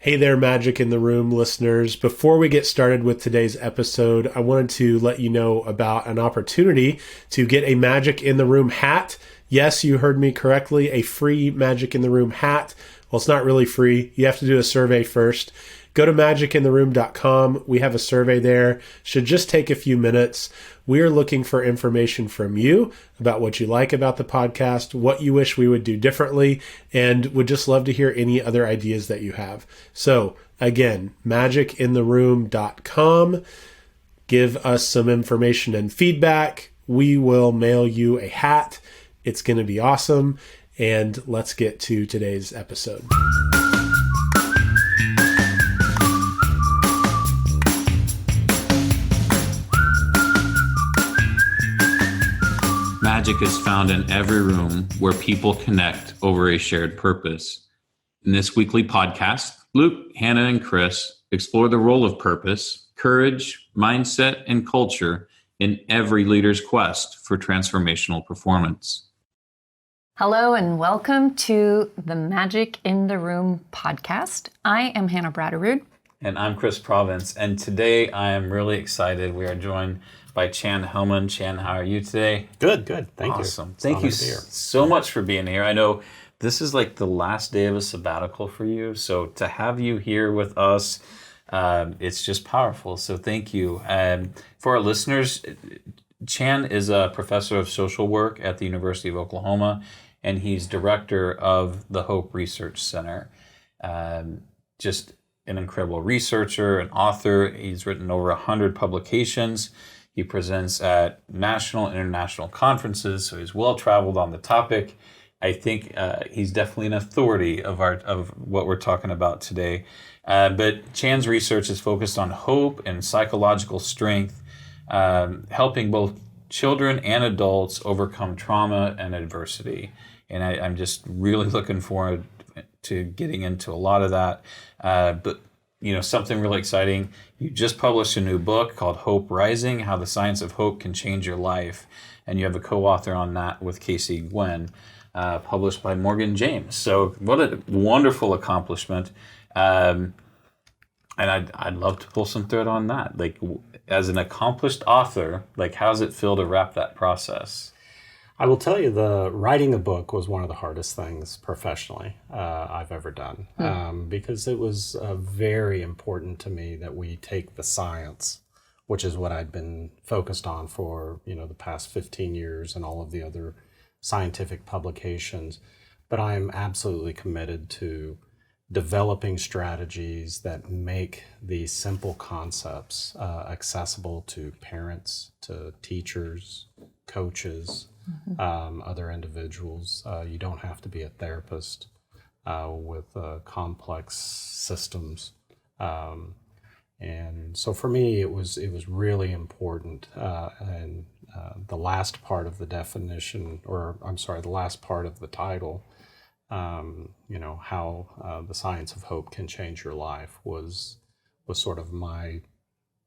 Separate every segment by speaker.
Speaker 1: Hey there, Magic in the Room listeners. Before we get started with today's episode, I wanted to let you know about an opportunity to get a Magic in the Room hat. Yes, you heard me correctly, a free Magic in the Room hat. Well, it's not really free. You have to do a survey first. Go to magicintheroom.com. We have a survey there. Should just take a few minutes. We are looking for information from you about what you like about the podcast, what you wish we would do differently, and would just love to hear any other ideas that you have. So again, magicintheroom.com. Give us some information and feedback. We will mail you a hat. It's going to be awesome. And let's get to today's episode.
Speaker 2: Magic is found in every room where people connect over a shared purpose. In this weekly podcast, Luke, Hannah, and Chris explore the role of purpose, courage, mindset, and culture in every leader's quest for transformational performance.
Speaker 3: Hello and welcome to the Magic in the Room podcast. I am Hannah Bratterud.
Speaker 2: And I'm Chris Province. And today I am really excited. We are joined by Chan Hellman. Chan, how are you today?
Speaker 4: Good. Thank you.
Speaker 2: Awesome. Thank you so much for being here. I know this is like the last day of a sabbatical for you. So to have you here with us, it's just powerful. So thank you. For our listeners, Chan is a professor of social work at the University of Oklahoma, and he's director of the Hope Research Center. Just an incredible researcher, an author. He's written over 100 publications. He presents at national and international conferences, so he's well-traveled on the topic. I think he's definitely an authority of what we're talking about today. But Chan's research is focused on hope and psychological strength, helping both children and adults overcome trauma and adversity. And I'm just really looking forward to getting into a lot of that. But something really exciting. You just published a new book called Hope Rising, How the Science of Hope Can Change Your Life. And you have a co-author on that with Casey Gwen, published by Morgan James. So what a wonderful accomplishment. And I'd love to pull some thread on that. Like, as an accomplished author, like, how does it feel to wrap that process?
Speaker 4: I will tell you, the writing a book was one of the hardest things professionally I've ever done, because it was very important to me that we take the science, which is what I'd been focused on for the past 15 years and all of the other scientific publications. But I'm absolutely committed to developing strategies that make these simple concepts accessible to parents, to teachers, coaches, other individuals. You don't have to be a therapist with complex systems. And so for me, it was really important. And the last part of the definition, the last part of the title, how the science of hope can change your life was sort of my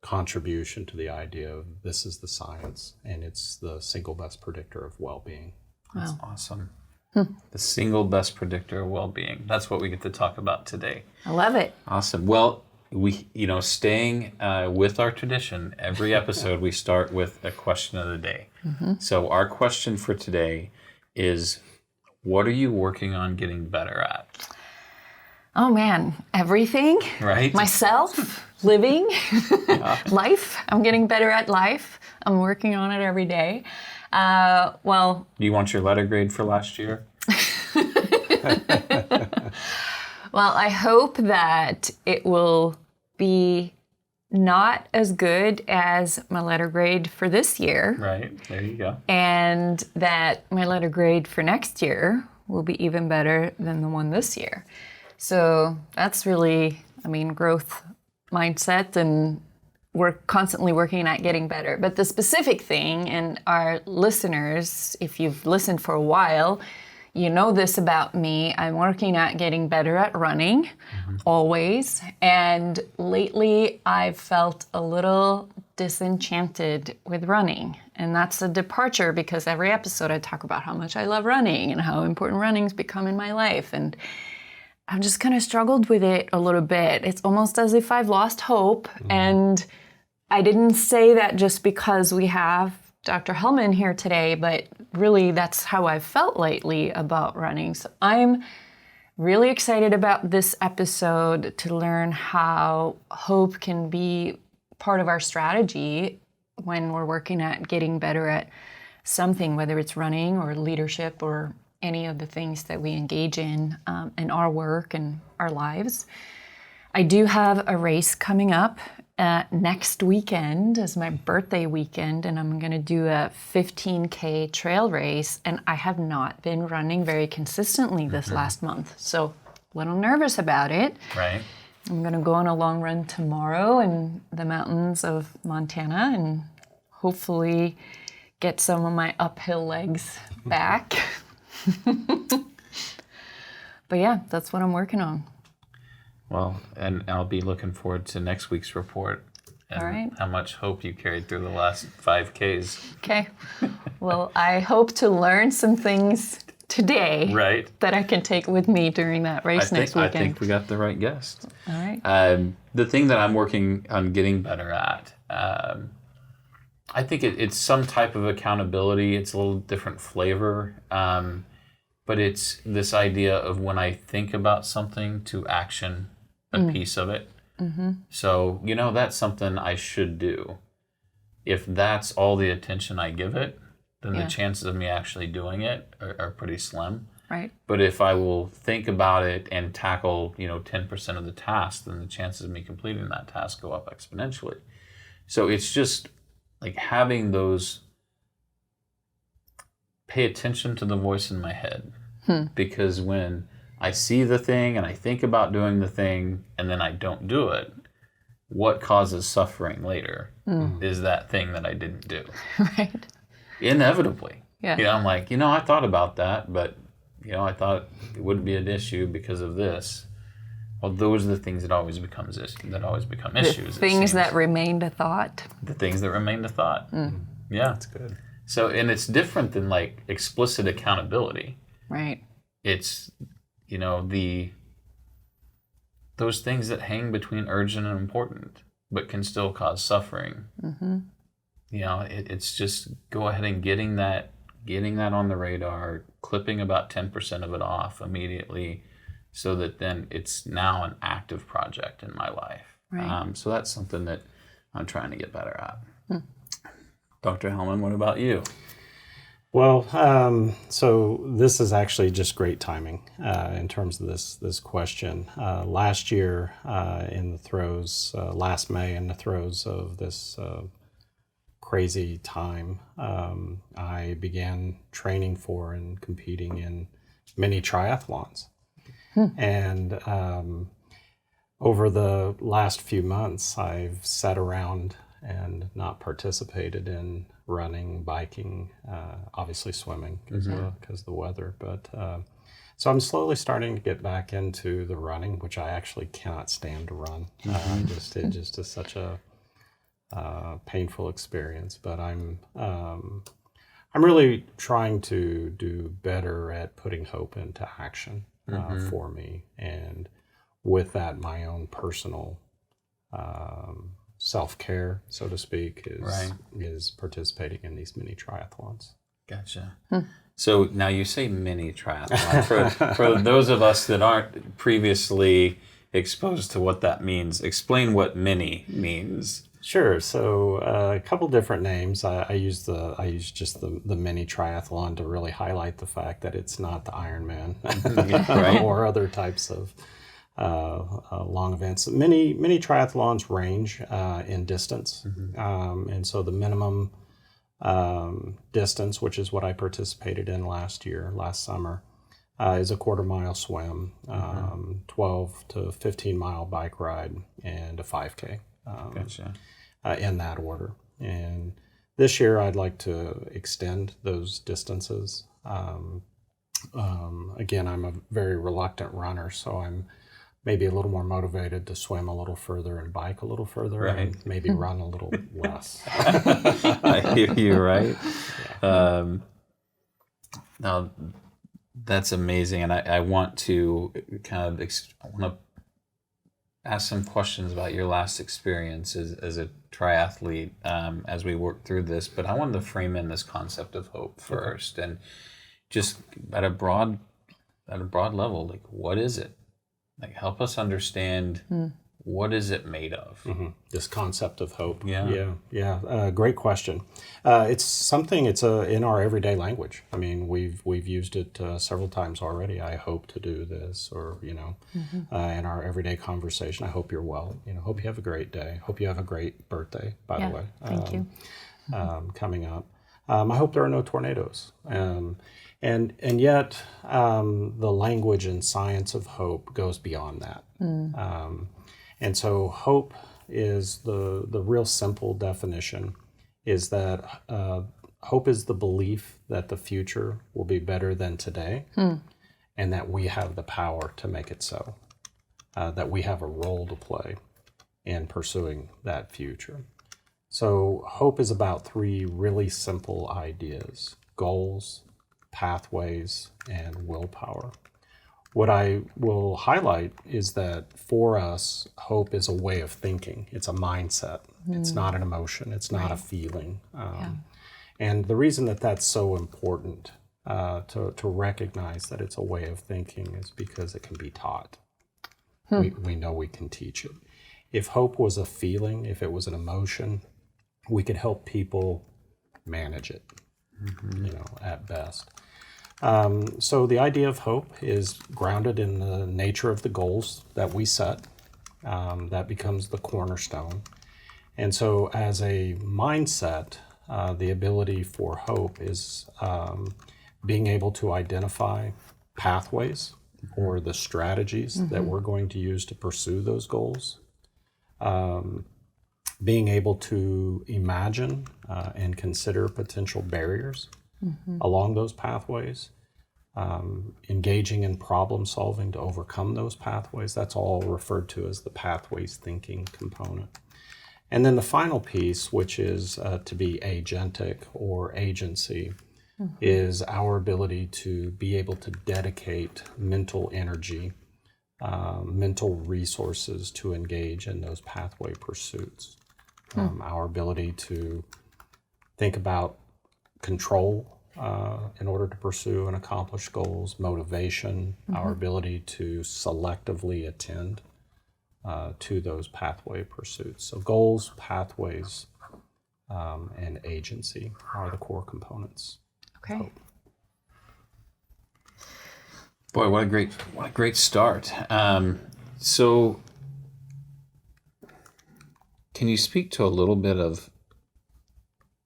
Speaker 4: contribution to the idea of this is the science, and it's the single best predictor of well-being.
Speaker 2: That's awesome. The single best predictor of well-being. That's what we get to talk about today.
Speaker 3: I love it.
Speaker 2: Awesome. Well, we, staying with our tradition, every episode we start with a question of the day. So our question for today is, what are you working on getting better at?
Speaker 3: Oh man, everything.
Speaker 2: Right.
Speaker 3: Myself, living, life. I'm getting better at life. I'm working on it every day. Do
Speaker 2: you want your letter grade for last year?
Speaker 3: Well, I hope that it will be not as good as my letter grade for this year.
Speaker 2: Right, there you go.
Speaker 3: And that my letter grade for next year will be even better than the one this year. So that's really, growth mindset, and we're constantly working at getting better. But the specific thing, and our listeners, if you've listened for a while, you know this about me. I'm working at getting better at running, always. And lately, I've felt a little disenchanted with running. And that's a departure, because every episode I talk about how much I love running and how important running's become in my life. And I've just kind of struggled with it a little bit. It's almost as if I've lost hope. And I didn't say that just because we have Dr. Hellman here today, but really that's how I've felt lately about running. So I'm really excited about this episode to learn how hope can be part of our strategy when we're working at getting better at something, whether it's running or leadership or any of the things that we engage in our work and our lives. I do have a race coming up next weekend as my birthday weekend, and I'm going to do a 15K trail race, and I have not been running very consistently this last month, so a little nervous about it.
Speaker 2: Right.
Speaker 3: I'm going to go on a long run tomorrow in the mountains of Montana and hopefully get some of my uphill legs back. But yeah, that's what I'm working on.
Speaker 2: Well, and I'll be looking forward to next week's report and
Speaker 3: All right.
Speaker 2: how much hope you carried through the last 5Ks.
Speaker 3: Okay. Well, I hope to learn some things today
Speaker 2: Right.
Speaker 3: that I can take with me during that race next
Speaker 2: I
Speaker 3: weekend.
Speaker 2: think we got the right guest.
Speaker 3: All right.
Speaker 2: The thing that I'm working on getting better at, I think it's some type of accountability. It's a little different flavor, but it's this idea of when I think about something to action a piece of it. So, that's something I should do. If that's all the attention I give it, then the chances of me actually doing it are pretty slim.
Speaker 3: Right.
Speaker 2: But if I will think about it and tackle, 10% of the task, then the chances of me completing that task go up exponentially. So it's just like having those, pay attention to the voice in my head. Because when I see the thing and I think about doing the thing and then I don't do it, what causes suffering later is that thing that I didn't do.
Speaker 3: Right.
Speaker 2: Inevitably.
Speaker 3: Yeah.
Speaker 2: I'm like, I thought about that, but, I thought it wouldn't be an issue because of this. Well, those are the things that always become issues.
Speaker 3: The things that remained a thought.
Speaker 2: The things that remained a thought. Yeah.
Speaker 4: That's good.
Speaker 2: So, and it's different than like explicit accountability.
Speaker 3: Right.
Speaker 2: It's, those things that hang between urgent and important, but can still cause suffering. It's just go ahead and getting that on the radar, clipping about 10% of it off immediately, so that then it's now an active project in my life.
Speaker 3: Right.
Speaker 2: So that's something that I'm trying to get better at. Dr. Hellman, what about you?
Speaker 4: Well, so this is actually just great timing in terms of this question. Last year, in the throes, last May, in the throes of this crazy time, I began training for and competing in mini triathlons. And over the last few months, I've sat around and not participated in running, biking, obviously swimming because of the weather. But so I'm slowly starting to get back into the running, which I actually cannot stand to run. It just is such a painful experience. But I'm really trying to do better at putting hope into action for me, and with that, my own personal self-care, so to speak, is participating in these mini triathlons.
Speaker 2: Gotcha. So now you say mini triathlon. For those of us that aren't previously exposed to what that means, explain what mini means.
Speaker 4: Sure. So a couple different names. I use just the mini triathlon to really highlight the fact that it's not the Ironman or other types of long events. Many triathlons range in distance, and so the minimum distance, which is what I participated in last summer, is a 1/4 mile swim, 12 to 15 mile bike ride, and a 5K.
Speaker 2: Gotcha.
Speaker 4: In that order. And this year, I'd like to extend those distances. Again, I'm a very reluctant runner, so I'm maybe a little more motivated to swim a little further and bike a little further, and maybe run a little less.
Speaker 2: I hear you, right?
Speaker 4: Yeah.
Speaker 2: Now, That's amazing, and I want to I want to ask some questions about your last experience as a triathlete as we work through this. But I wanted to frame in this concept of hope first, and just at a broad level, like what is it? Like help us understand what is it made of?
Speaker 4: This concept of hope.
Speaker 2: Yeah.
Speaker 4: Great question. It's something. It's in our everyday language. I mean, we've used it several times already. I hope to do this, or in our everyday conversation. I hope you're well. Hope you have a great day. Hope you have a great birthday. By the way,
Speaker 3: thank you.
Speaker 4: Coming up. I hope there are no tornadoes. And yet, the language and science of hope goes beyond that. And so hope is the real simple definition is that hope is the belief that the future will be better than today and that we have the power to make it so, that we have a role to play in pursuing that future. So hope is about three really simple ideas: goals, pathways, and willpower. What I will highlight is that for us, hope is a way of thinking. It's a mindset. It's not an emotion. It's not a feeling. And the reason that that's so important to recognize that it's a way of thinking is because it can be taught. We know we can teach it. If hope was a feeling, if it was an emotion, we could help people manage it, at best. So the idea of hope is grounded in the nature of the goals that we set. That becomes the cornerstone. And so as a mindset, the ability for hope is being able to identify pathways or the strategies that we're going to use to pursue those goals. Being able to imagine and consider potential barriers along those pathways, engaging in problem solving to overcome those pathways. That's all referred to as the pathways thinking component. And then the final piece, which is to be agentic or agency, is our ability to be able to dedicate mental energy, mental resources to engage in those pathway pursuits. Our ability to think about control in order to pursue and accomplish goals, motivation, our ability to selectively attend to those pathway pursuits. So goals, pathways, and agency are the core components.
Speaker 3: Okay.
Speaker 2: Boy, what a great start. So can you speak to a little bit of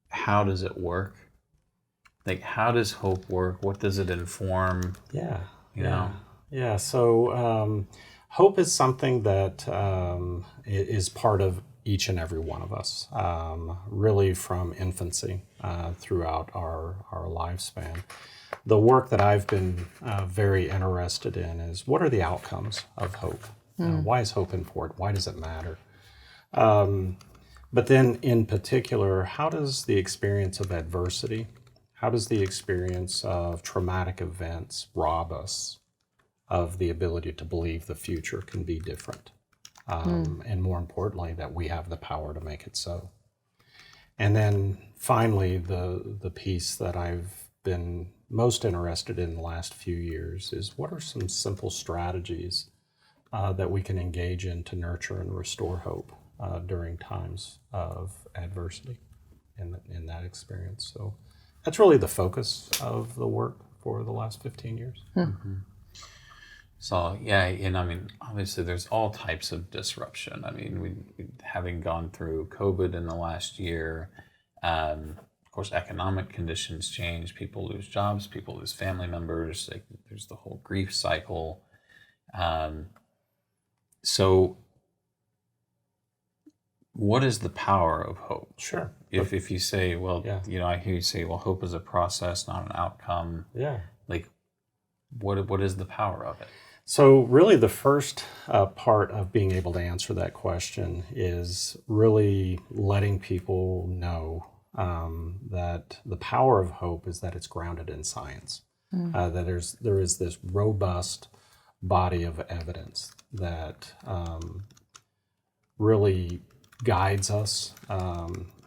Speaker 2: how does it work? Like, how does hope work? What does it inform?
Speaker 4: Yeah. So hope is something that is part of each and every one of us, really from infancy throughout our lifespan. The work that I've been very interested in is what are the outcomes of hope? Why is hope important? Why does it matter? But then in particular, how does the experience of adversity, how does the experience of traumatic events rob us of the ability to believe the future can be different? And more importantly, that we have the power to make it so. And then finally, the piece that I've been most interested in the last few years is what are some simple strategies that we can engage in to nurture and restore hope during times of adversity in that experience. So that's really the focus of the work for the last 15 years.
Speaker 2: So, yeah, and I mean, obviously there's all types of disruption. I mean, we having gone through COVID in the last year, of course, economic conditions change. People lose jobs, people lose family members. Like, there's the whole grief cycle. So what is the power of hope?
Speaker 4: Sure.
Speaker 2: If you say, well, I hear you say, well, hope is a process, not an outcome.
Speaker 4: Yeah.
Speaker 2: Like, what is the power of it?
Speaker 4: So really the first part of being able to answer that question is really letting people know that the power of hope is that it's grounded in science. That there is this robust body of evidence that really guides us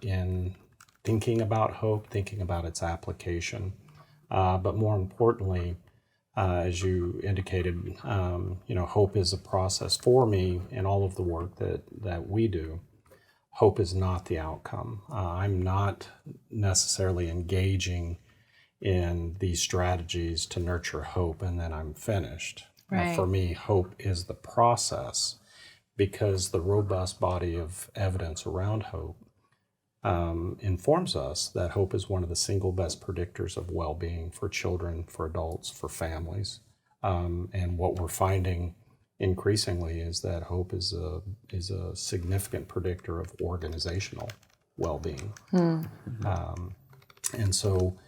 Speaker 4: in thinking about hope, thinking about its application, but more importantly, as you indicated, hope is a process for me in all of the work that we do. Hope is not the outcome. I'm not necessarily engaging in these strategies to nurture hope and then I'm finished.
Speaker 3: Right.
Speaker 4: For me, hope is the process, because the robust body of evidence around hope informs us that hope is one of the single best predictors of well-being for children, for adults, for families. And what we're finding increasingly is that hope is a significant predictor of organizational well-being. And so,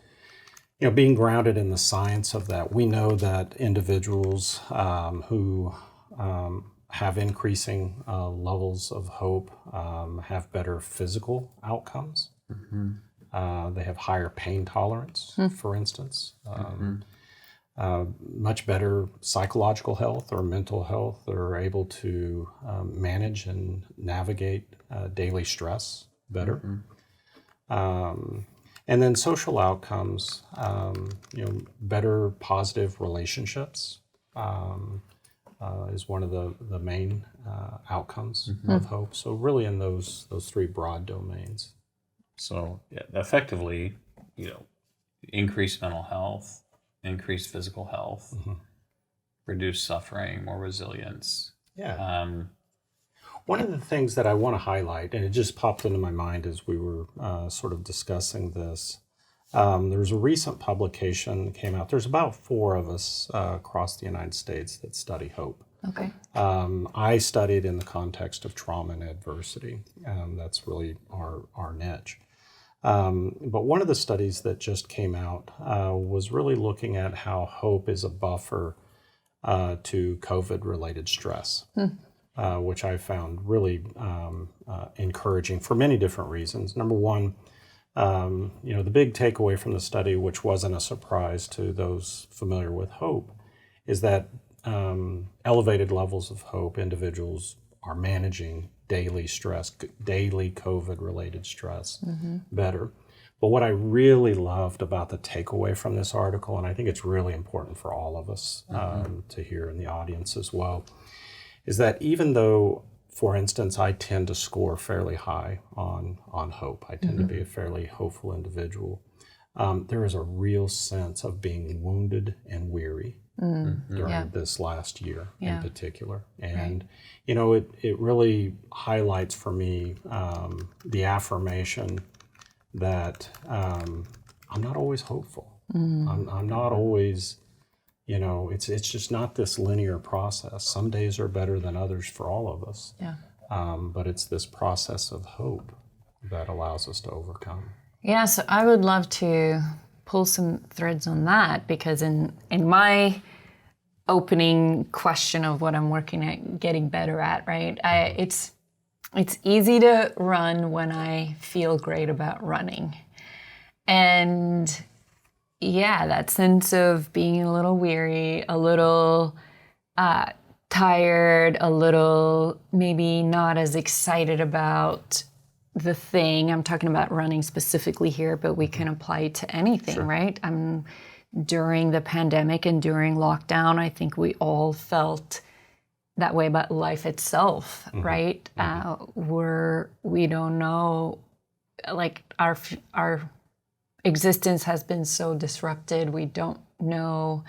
Speaker 4: being grounded in the science of that, we know that individuals who have increasing levels of hope have better physical outcomes. They have higher pain tolerance, for instance. Much better psychological health or mental health. They're able to manage and navigate daily stress better. And then social outcomes, better positive relationships is one of the main outcomes of hope. So really in those three broad domains.
Speaker 2: So effectively, increased mental health, increased physical health, reduced suffering, more resilience.
Speaker 4: Yeah. One of the things that I want to highlight, and it just popped into my mind as we were sort of discussing this, there's a recent publication that came out. There's about 4 of us across the United States that study hope.
Speaker 3: Okay.
Speaker 4: I studied in the context of trauma and adversity. That's really our niche. But one of the studies that just came out was really looking at how hope is a buffer to COVID-related stress. Which I found really encouraging for many different reasons. Number one, the big takeaway from the study, which wasn't a surprise to those familiar with hope, is that elevated levels of hope, individuals are managing daily stress, daily COVID-related stress better. But what I really loved about the takeaway from this article, and I think it's really important for all of us to hear in the audience as well, is that even though, for instance, I tend to score fairly high on hope, I tend to be a fairly hopeful individual, there is a real sense of being wounded and weary during this last year in particular. And, it really highlights for me the affirmation that I'm not always hopeful. I'm not always... it's just not this linear process. Some days are better than others for all of us.
Speaker 3: Yeah.
Speaker 4: But it's this process of hope that allows us to overcome.
Speaker 3: Yeah, so I would love to pull some threads on that, because in my opening question of what I'm working at getting better at, right? It's easy to run when I feel great about running. And yeah, that sense of being a little weary, a little tired, a little maybe not as excited about the thing. I'm talking about running specifically here, but we can apply it to anything, right? During the pandemic and during lockdown, I think we all felt that way about life itself, right? We don't know, like our existence has been so disrupted. We don't know.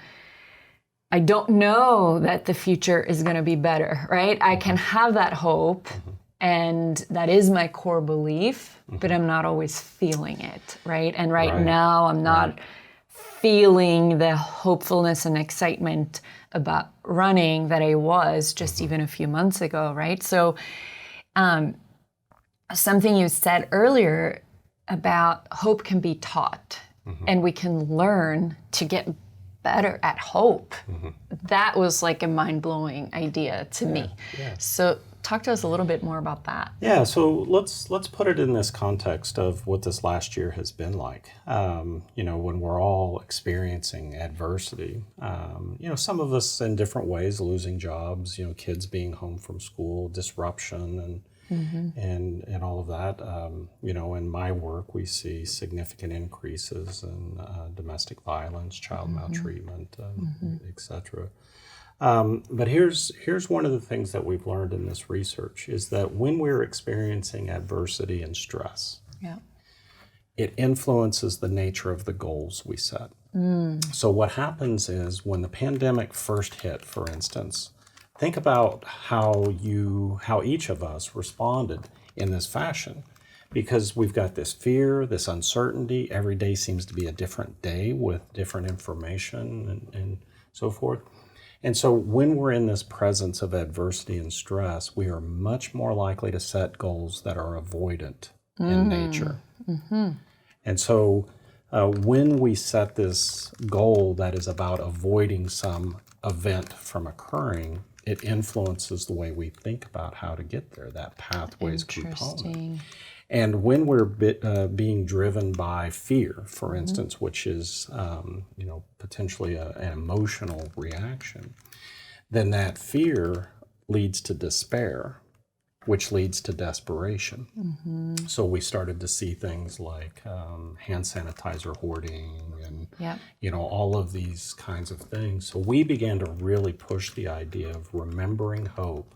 Speaker 3: I don't know that the future is going to be better, right? I can have that hope, and that is my core belief, but I'm not always feeling it, right? And right now, I'm not feeling the hopefulness and excitement about running that I was just even a few months ago, right? So something you said earlier about hope can be taught, and we can learn to get better at hope. That was like a mind-blowing idea to me.
Speaker 4: Yeah.
Speaker 3: So talk to us a little bit more about that.
Speaker 4: Yeah, so let's put it in this context of what this last year has been like. When we're all experiencing adversity, some of us in different ways, losing jobs, kids being home from school, disruption, and all of that. In my work, we see significant increases in domestic violence, child maltreatment, etc. But here's one of the things that we've learned in this research is that when we're experiencing adversity and stress, it influences the nature of the goals we set. So what happens is when the pandemic first hit, for instance, think about how each of us responded in this fashion, because we've got this fear, this uncertainty. Every day seems to be a different day with different information and so forth. And so when we're in this presence of adversity and stress, we are much more likely to set goals that are avoidant in nature. And so when we set this goal that is about avoiding some event from occurring, it influences the way we think about how to get there, that pathways component. And when we're being driven by fear, for instance, which is potentially an emotional reaction, then that fear leads to despair, which leads to desperation. So we started to see things like hand sanitizer hoarding and all of these kinds of things. So we began to really push the idea of remembering hope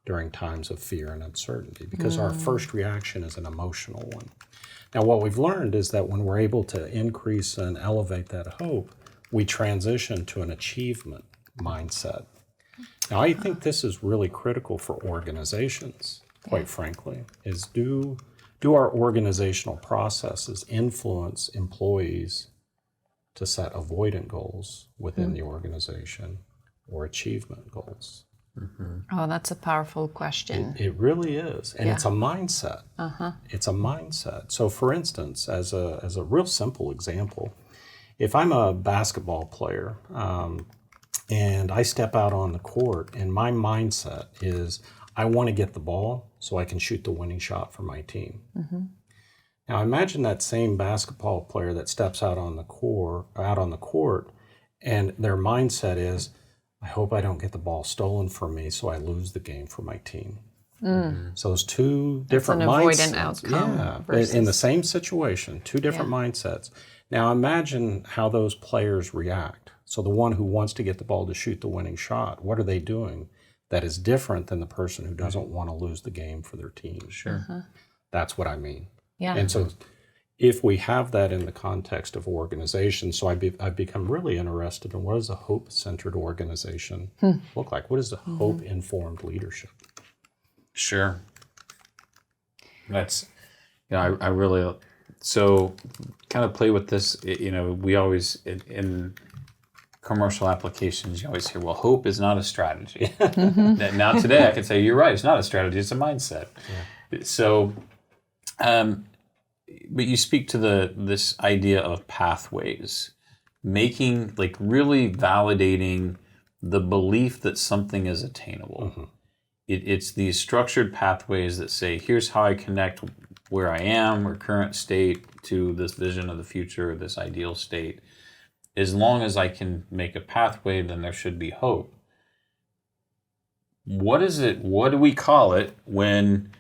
Speaker 4: during times of fear and uncertainty, because our first reaction is an emotional one. Now, what we've learned is that when we're able to increase and elevate that hope, we transition to an achievement mindset. Now, I think this is really critical for organizations, quite frankly, is do our organizational processes influence employees to set avoidant goals within the organization or achievement goals?
Speaker 3: Oh, that's a powerful question.
Speaker 4: It really is. And it's a mindset. It's a mindset. So for instance, as a real simple example, if I'm a basketball player and I step out on the court and my mindset is I want to get the ball so I can shoot the winning shot for my team. Now imagine that same basketball player that steps out on the court and their mindset is, I hope I don't get the ball stolen from me so I lose the game for my team. So those two different mindsets.
Speaker 3: It's an avoidant outcome. Versus...
Speaker 4: in the same situation, two different mindsets. Now imagine how those players react. So the one who wants to get the ball to shoot the winning shot, what are they doing that is different than the person who doesn't want to lose the game for their team? That's what I mean. And so if we have that in the context of organization, so I've become really interested in what does a hope-centered organization look like? What is the hope-informed leadership?
Speaker 2: Sure. That's, I really, so kind of play with this, we always, in commercial applications, you always hear, well, hope is not a strategy. Now today I can say, you're right, it's not a strategy, it's a mindset. So, but you speak to this idea of pathways, making, really validating the belief that something is attainable. It's these structured pathways that say, here's how I connect where I am or current state to this vision of the future, this ideal state. As long as I can make a pathway, then there should be hope. What do we call it when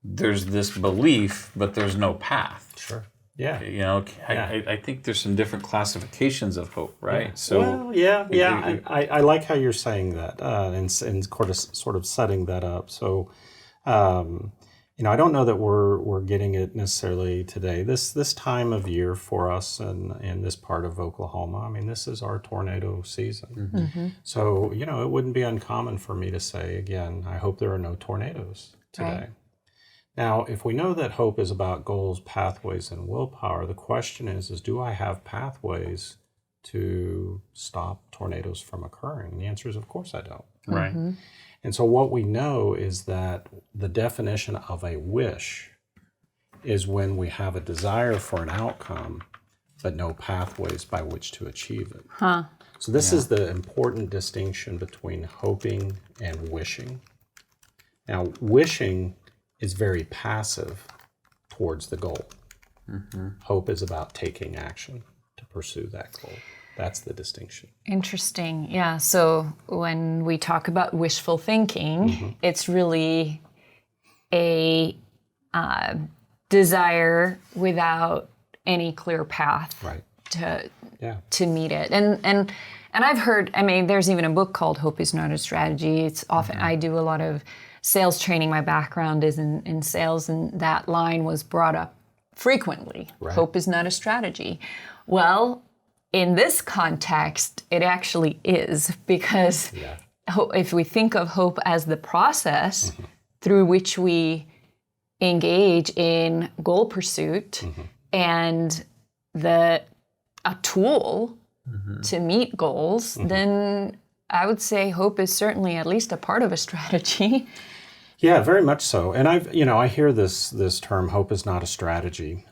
Speaker 2: there's this belief, but there's no path?
Speaker 4: Sure.
Speaker 2: I think there's some different classifications of hope, right?
Speaker 4: So, I like how you're saying that and sort of setting that up. So, I don't know that we're getting it necessarily today. This time of year for us in this part of Oklahoma, I mean, this is our tornado season. So, it wouldn't be uncommon for me to say, again, I hope there are no tornadoes today.
Speaker 3: Right.
Speaker 4: Now, if we know that hope is about goals, pathways, and willpower, the question is do I have pathways to stop tornadoes from occurring? And the answer is, of course I don't.
Speaker 2: Right.
Speaker 4: And so what we know is that the definition of a wish is when we have a desire for an outcome, but no pathways by which to achieve it. So this is the important distinction between hoping and wishing. Now, wishing is very passive towards the goal. Hope is about taking action to pursue that goal. That's the distinction.
Speaker 3: Interesting. Yeah. So when we talk about wishful thinking, it's really a desire without any clear path
Speaker 4: Right.
Speaker 3: to meet it. And I've heard, I mean, there's even a book called Hope is Not a Strategy. It's often, I do a lot of sales training. My background is in sales, and that line was brought up frequently.
Speaker 4: Right.
Speaker 3: Hope is not a strategy. Well, in this context, it actually is, because if we think of hope as the process through which we engage in goal pursuit and a tool to meet goals, then I would say hope is certainly at least a part of a strategy.
Speaker 4: Yeah, very much so. And I hear this term, hope is not a strategy.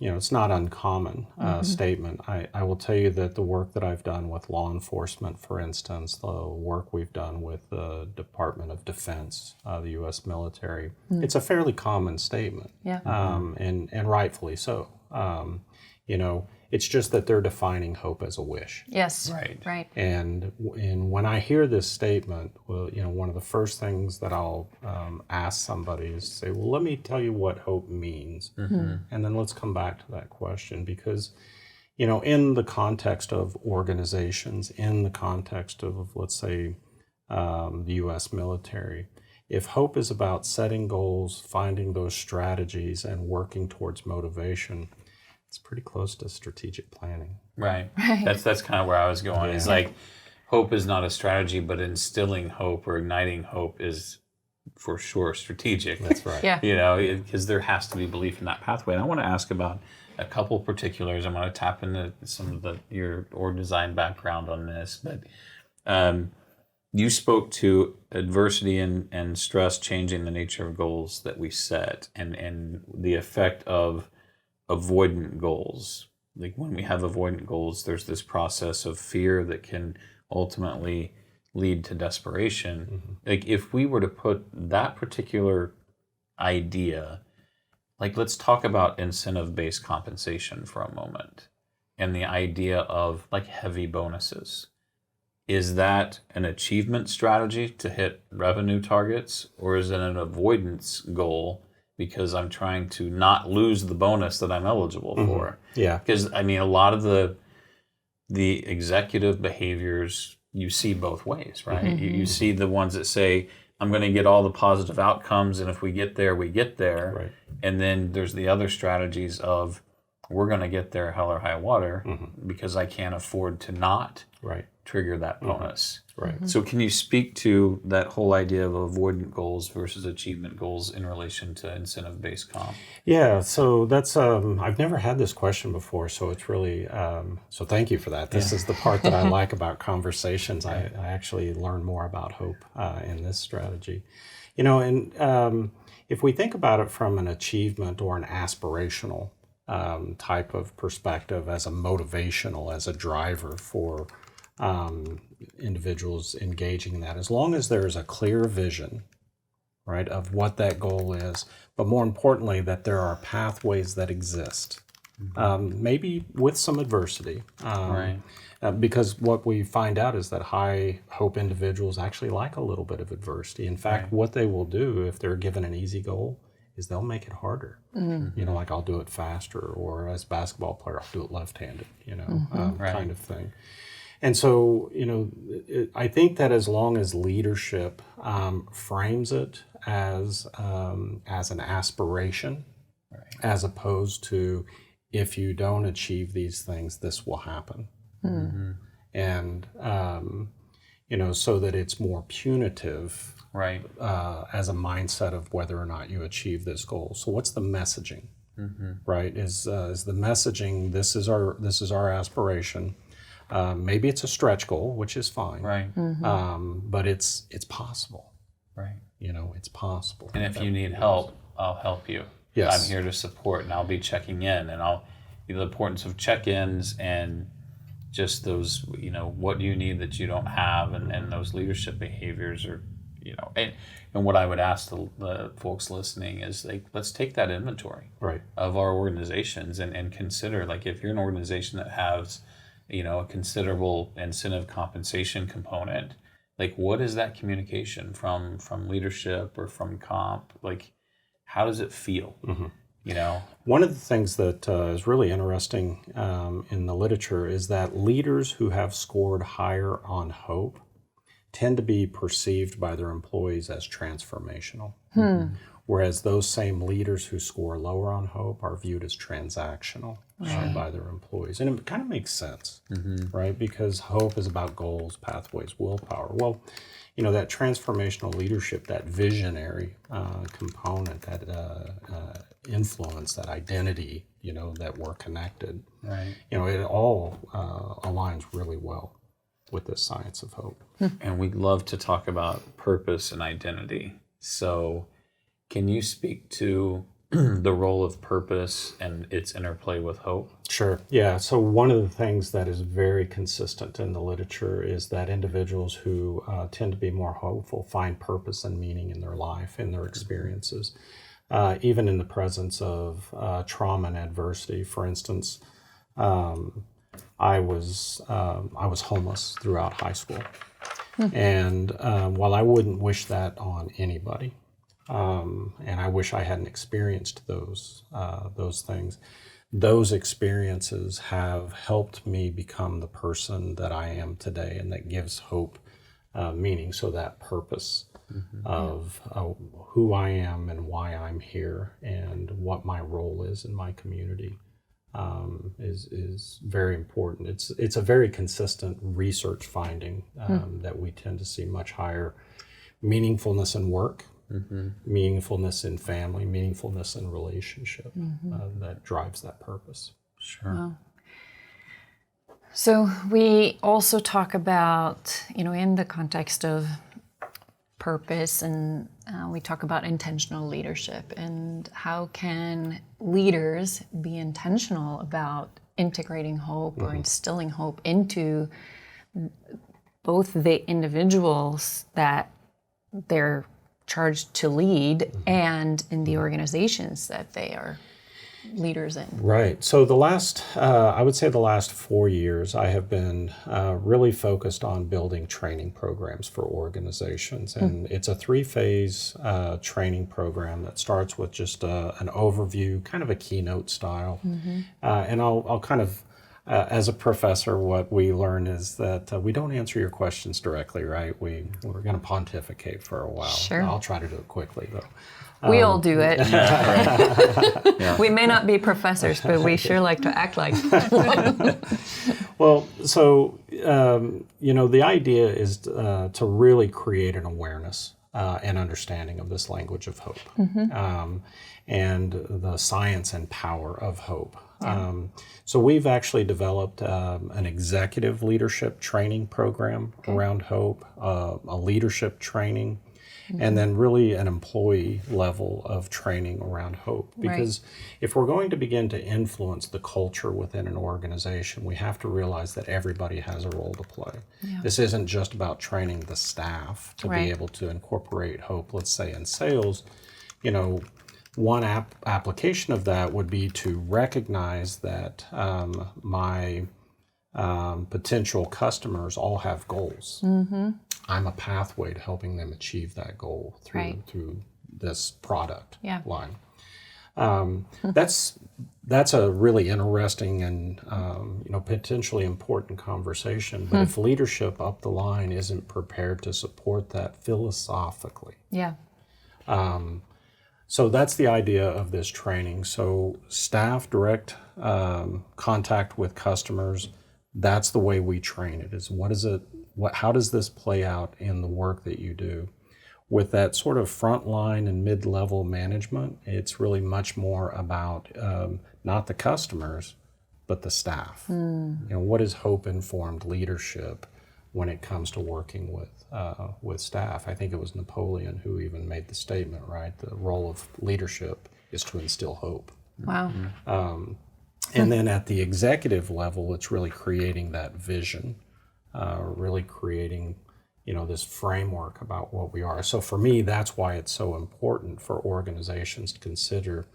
Speaker 4: It's not uncommon statement. I will tell you that the work that I've done with law enforcement, for instance, the work we've done with the Department of Defense, the U.S. military, it's a fairly common statement, and rightfully so. It's just that they're defining hope as a wish.
Speaker 3: Yes,
Speaker 2: Right.
Speaker 3: right.
Speaker 4: And when I hear this statement, one of the first things that I'll ask somebody is say, well, let me tell you what hope means. And then let's come back to that question, because, in the context of organizations, in the context of, let's say, the U.S. military, if hope is about setting goals, finding those strategies, and working towards motivation, it's pretty close to strategic planning.
Speaker 2: Right. That's kind of where I was going. It's like hope is not a strategy, but instilling hope or igniting hope is for sure strategic.
Speaker 4: That's right.
Speaker 3: Yeah.
Speaker 2: Because there has to be belief in that pathway. And I want to ask about a couple particulars. I'm going to tap into some of your org design background on this, but you spoke to adversity and stress changing the nature of goals that we set, and the effect of avoidant goals. Like when we have avoidant goals, there's this process of fear that can ultimately lead to desperation. Like if we were to put that particular idea, like let's talk about incentive-based compensation for a moment, and the idea of like heavy bonuses. Is that an achievement strategy to hit revenue targets, or is it an avoidance goal because I'm trying to not lose the bonus that I'm eligible for?
Speaker 4: Yeah.
Speaker 2: Because I mean, a lot of the executive behaviors you see both ways, right? You see the ones that say, I'm going to get all the positive outcomes, and if we get there, we get there.
Speaker 4: Right.
Speaker 2: And then there's the other strategies of, we're going to get there hell or high water because I can't afford to not trigger that bonus.
Speaker 4: Right.
Speaker 2: So can you speak to that whole idea of avoidant goals versus achievement goals in relation to incentive-based comp?
Speaker 4: Yeah, so that's, I've never had this question before, so it's really, so thank you for that. This is the part that I like about conversations. I actually learn more about hope in this strategy. And if we think about it from an achievement or an aspirational type of perspective, as a motivational, as a driver for individuals engaging in that, as long as there is a clear vision, right, of what that goal is, but more importantly, that there are pathways that exist, maybe with some adversity. Because what we find out is that high hope individuals actually like a little bit of adversity. In fact, what they will do if they're given an easy goal is they'll make it harder. Like I'll do it faster, or as a basketball player, I'll do it left-handed, kind of thing. And so, I think that as long as leadership frames it as an aspiration, as opposed to, if you don't achieve these things, this will happen. And, so that it's more punitive, as a mindset of whether or not you achieve this goal. So what's the messaging, right? Is the messaging, this is our aspiration. Maybe it's a stretch goal, which is fine. But it's possible. It's possible.
Speaker 2: And if you need help, I'll help you.
Speaker 4: Yes.
Speaker 2: I'm here to support, and I'll be checking in, and the importance of check-ins and just those, what do you need that you don't have, and those leadership behaviors are And what I would ask the folks listening is, like, let's take that inventory
Speaker 4: Right.
Speaker 2: of our organizations and consider, like, if you're an organization that has, a considerable incentive compensation component, like, what is that communication from leadership or from comp? Like, how does it feel?
Speaker 4: One of the things that is really interesting in the literature is that leaders who have scored higher on hope tend to be perceived by their employees as transformational. Whereas those same leaders who score lower on hope are viewed as transactional by their employees. And it kind of makes sense, right? Because hope is about goals, pathways, willpower. Well, that transformational leadership, that visionary component, that influence, that identity, that we're connected,
Speaker 2: Right.
Speaker 4: It all aligns really well with the science of hope.
Speaker 2: And we love to talk about purpose and identity. So can you speak to the role of purpose and its interplay with hope?
Speaker 4: Sure. Yeah. So one of the things that is very consistent in the literature is that individuals who tend to be more hopeful find purpose and meaning in their life, in their experiences, even in the presence of trauma and adversity. For instance, I was homeless throughout high school, and while I wouldn't wish that on anybody, and I wish I hadn't experienced those things, those experiences have helped me become the person that I am today, and that gives hope meaning. So that purpose of who I am and why I'm here and what my role is in my community is very important. It's a very consistent research finding that we tend to see much higher meaningfulness in work, meaningfulness in family, meaningfulness in relationship that drives that purpose.
Speaker 2: Sure.
Speaker 3: Wow. So we also talk about, in the context of purpose, and we talk about intentional leadership and how can leaders be intentional about integrating hope or instilling hope into both the individuals that they're charged to lead and in the organizations that they are leaders in.
Speaker 4: Right. So I would say the last 4 years, I have been really focused on building training programs for organizations. And it's a 3-phase training program that starts with just an overview, kind of a keynote style. And I'll kind of, as a professor, what we learn is that we don't answer your questions directly, right? We're going to pontificate for a while.
Speaker 3: Sure.
Speaker 4: I'll try to do it quickly, though.
Speaker 3: We all do it. We may not be professors, but we sure like to act like.
Speaker 4: Well, so, the idea is to really create an awareness and understanding of this language of hope and the science and power of hope. So we've actually developed an executive leadership training program around hope, a leadership training, and then really an employee level of training around hope. Because if we're going to begin to influence the culture within an organization, we have to realize that everybody has a role to play. This isn't just about training the staff to be able to incorporate hope, let's say in sales. One application of that would be to recognize that my potential customers all have goals. I'm a pathway to helping them achieve that goal through this product line. That's a really interesting and potentially important conversation. But if leadership up the line isn't prepared to support that philosophically, so that's the idea of this training. So staff direct contact with customers. That's the way we train it. Is how does this play out in the work that you do? With that sort of frontline and mid-level management, it's really much more about not the customers, but the staff. What is hope-informed leadership when it comes to working with staff? I think it was Napoleon who even made the statement, right? The role of leadership is to instill hope.
Speaker 3: Wow.
Speaker 4: And then at the executive level, it's really creating that vision, really creating, this framework about what we are. So for me, that's why it's so important for organizations to consider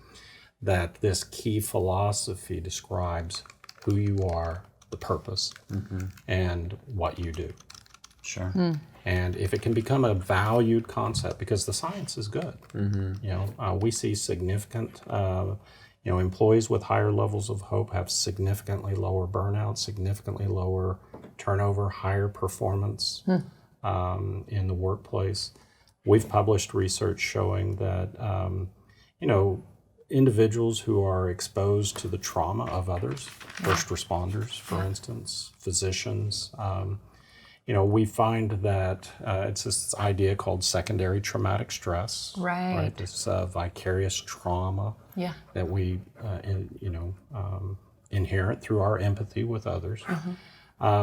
Speaker 4: that this key philosophy describes who you are, the purpose, and what you do.
Speaker 2: Sure.
Speaker 4: And if it can become a valued concept, because the science is good, we see significant, employees with higher levels of hope have significantly lower burnout, significantly lower turnover, higher performance in the workplace. We've published research showing that, individuals who are exposed to the trauma of others, first responders, for instance, physicians, we find that it's this idea called secondary traumatic stress.
Speaker 3: Right.
Speaker 4: This vicarious trauma that we, inherit through our empathy with others,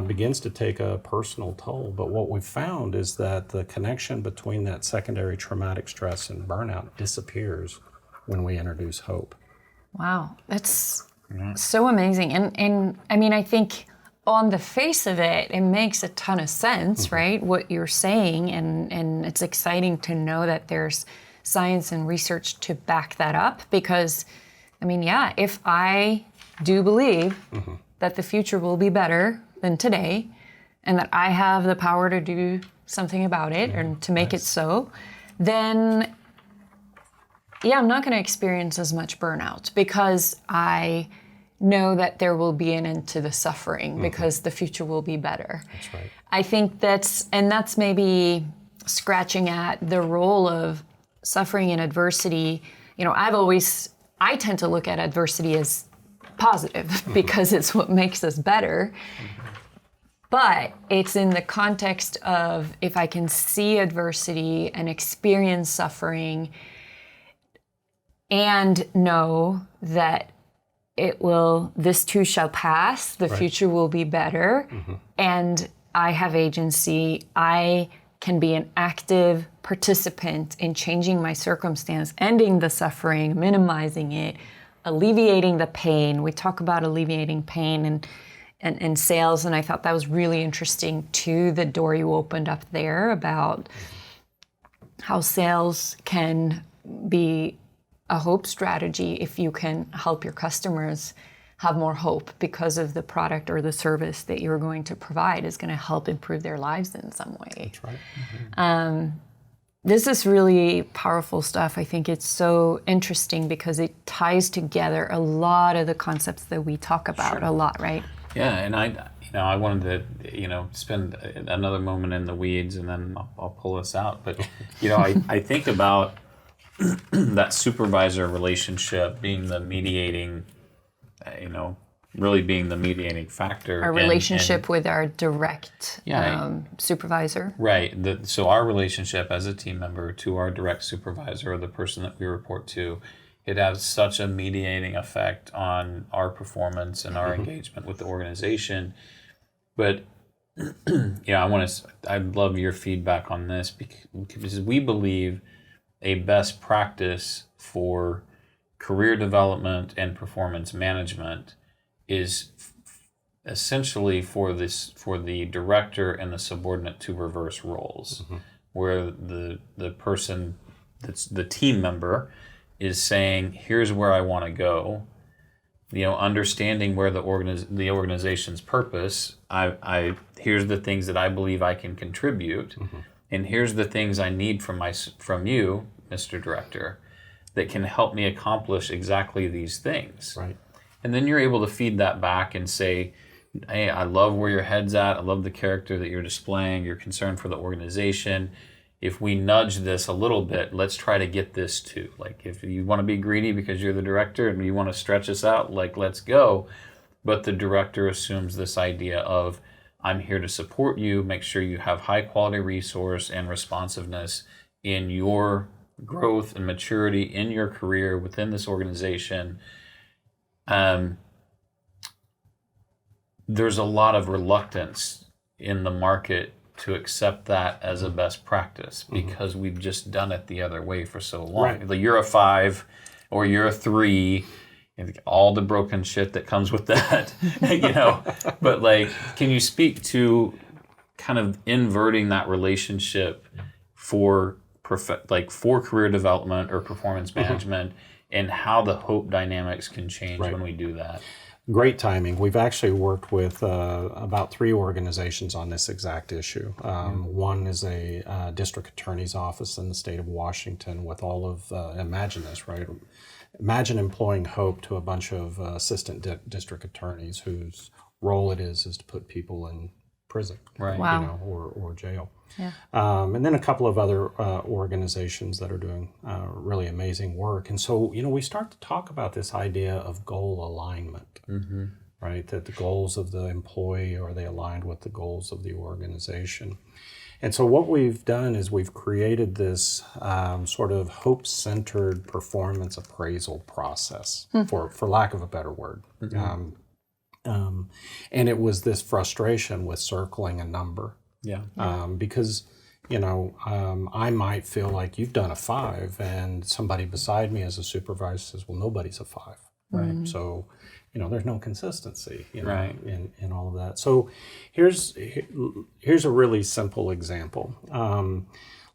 Speaker 4: begins to take a personal toll. But what we've found is that the connection between that secondary traumatic stress and burnout disappears when we introduce hope.
Speaker 3: Wow, that's so amazing. And I mean, I think on the face of it, it makes a ton of sense, right? What you're saying, and it's exciting to know that there's science and research to back that up, because, I mean, if I do believe that the future will be better than today, and that I have the power to do something about it and to make it so, then I'm not going to experience as much burnout, because I know that there will be an end to the suffering, because the future will be better.
Speaker 4: That's right.
Speaker 3: I think that's maybe scratching at the role of suffering and adversity. I tend to look at adversity as positive because it's what makes us better. But it's in the context of, if I can see adversity and experience suffering and know that this too shall pass, the future will be better, and I have agency, I can be an active participant in changing my circumstance, ending the suffering, minimizing it, alleviating the pain. We talk about alleviating pain and sales, and I thought that was really interesting too, the door you opened up there about how sales can be a hope strategy if you can help your customers have more hope because of the product or the service that you're going to provide is going to help improve their lives in some way.
Speaker 4: That's right.
Speaker 3: This is really powerful stuff. I think it's so interesting because it ties together a lot of the concepts that we talk about a lot, right?
Speaker 2: Yeah, and I wanted to, spend another moment in the weeds, and then I'll pull us out. But, I think about that supervisor relationship being the mediating, really being the mediating factor.
Speaker 3: Our relationship with our direct supervisor.
Speaker 2: Right. So our relationship as a team member to our direct supervisor, or the person that we report to, it has such a mediating effect on our performance and our engagement with the organization. But I'd love your feedback on this, because we believe a best practice for career development and performance management is essentially for the director and the subordinate to reverse roles, where the person that's the team member is saying, here's where I want to go, understanding where the organization's purpose, here's the things that I believe I can contribute, and here's the things I need from you, Mr. Director, that can help me accomplish exactly these things.
Speaker 4: Right.
Speaker 2: And then you're able to feed that back and say, hey, I love where your head's at. I love the character that you're displaying. You're concerned for the organization. If we nudge this a little bit, let's try to get this too. Like, if you want to be greedy because you're the director and you want to stretch us out, let's go. But the director assumes this idea of, I'm here to support you, make sure you have high quality resource and responsiveness in your growth and maturity in your career within this organization. There's a lot of reluctance in the market to accept that as a best practice, because we've just done it the other way for so long.
Speaker 4: Right.
Speaker 2: Like, you're a 5 or you're a 3, and all the broken shit that comes with that, But can you speak to kind of inverting that relationship for for career development or performance management, and how the hope dynamics can change when we do that.
Speaker 4: Great timing. We've actually worked with about 3 organizations on this exact issue. One is a district attorney's office in the state of Washington with all of, imagine this, right? Imagine employing hope to a bunch of assistant district attorneys whose role it is to put people in prison,
Speaker 2: right?
Speaker 3: Wow.
Speaker 4: Or jail.
Speaker 3: Yeah.
Speaker 4: And then a couple of other organizations that are doing really amazing work. And so, we start to talk about this idea of goal alignment, right? That the goals of the employee, are they aligned with the goals of the organization? And so what we've done is we've created this sort of hope-centered performance appraisal process, for lack of a better word. And it was this frustration with circling a number.
Speaker 2: Yeah.
Speaker 4: Because, I might feel like you've done a 5 and somebody beside me as a supervisor says, well, nobody's a 5. Right. So, there's no consistency,
Speaker 2: right.
Speaker 4: in all of that. So here's a really simple example.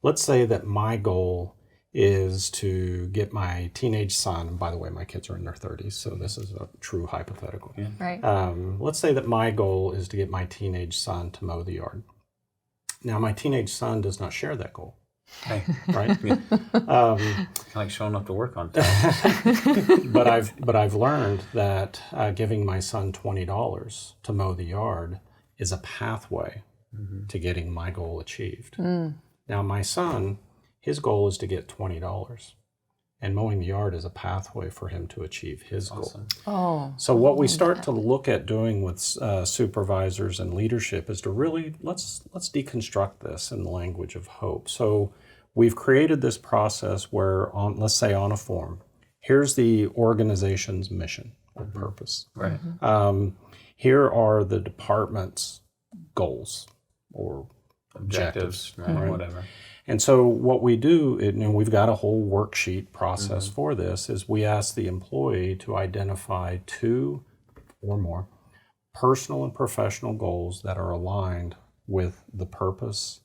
Speaker 4: Let's say that my goal is to get my teenage son, and by the way, my kids are in their 30s, so this is a true hypothetical.
Speaker 2: Yeah.
Speaker 3: Right.
Speaker 4: Let's say that my goal is to get my teenage son to mow the yard. Now, my teenage son does not share that goal.
Speaker 2: Hey.
Speaker 4: Right?
Speaker 2: Kind of like showing up to work on time.
Speaker 4: But I've learned that giving my son $20 to mow the yard is a pathway to getting my goal achieved. Now, my son, his goal is to get $20, and mowing the yard is a pathway for him to achieve his goal.
Speaker 3: Oh.
Speaker 4: So what we start to look at doing with supervisors and leadership is to really let's deconstruct this in the language of hope. So we've created this process where, let's say on a form, here's the organization's mission or purpose.
Speaker 2: Right.
Speaker 4: Here are the department's goals or
Speaker 2: Objectives, right. Whatever.
Speaker 4: And so what we do, and we've got a whole worksheet process for this, is we ask the employee to identify 2 or more personal and professional goals that are aligned with the purpose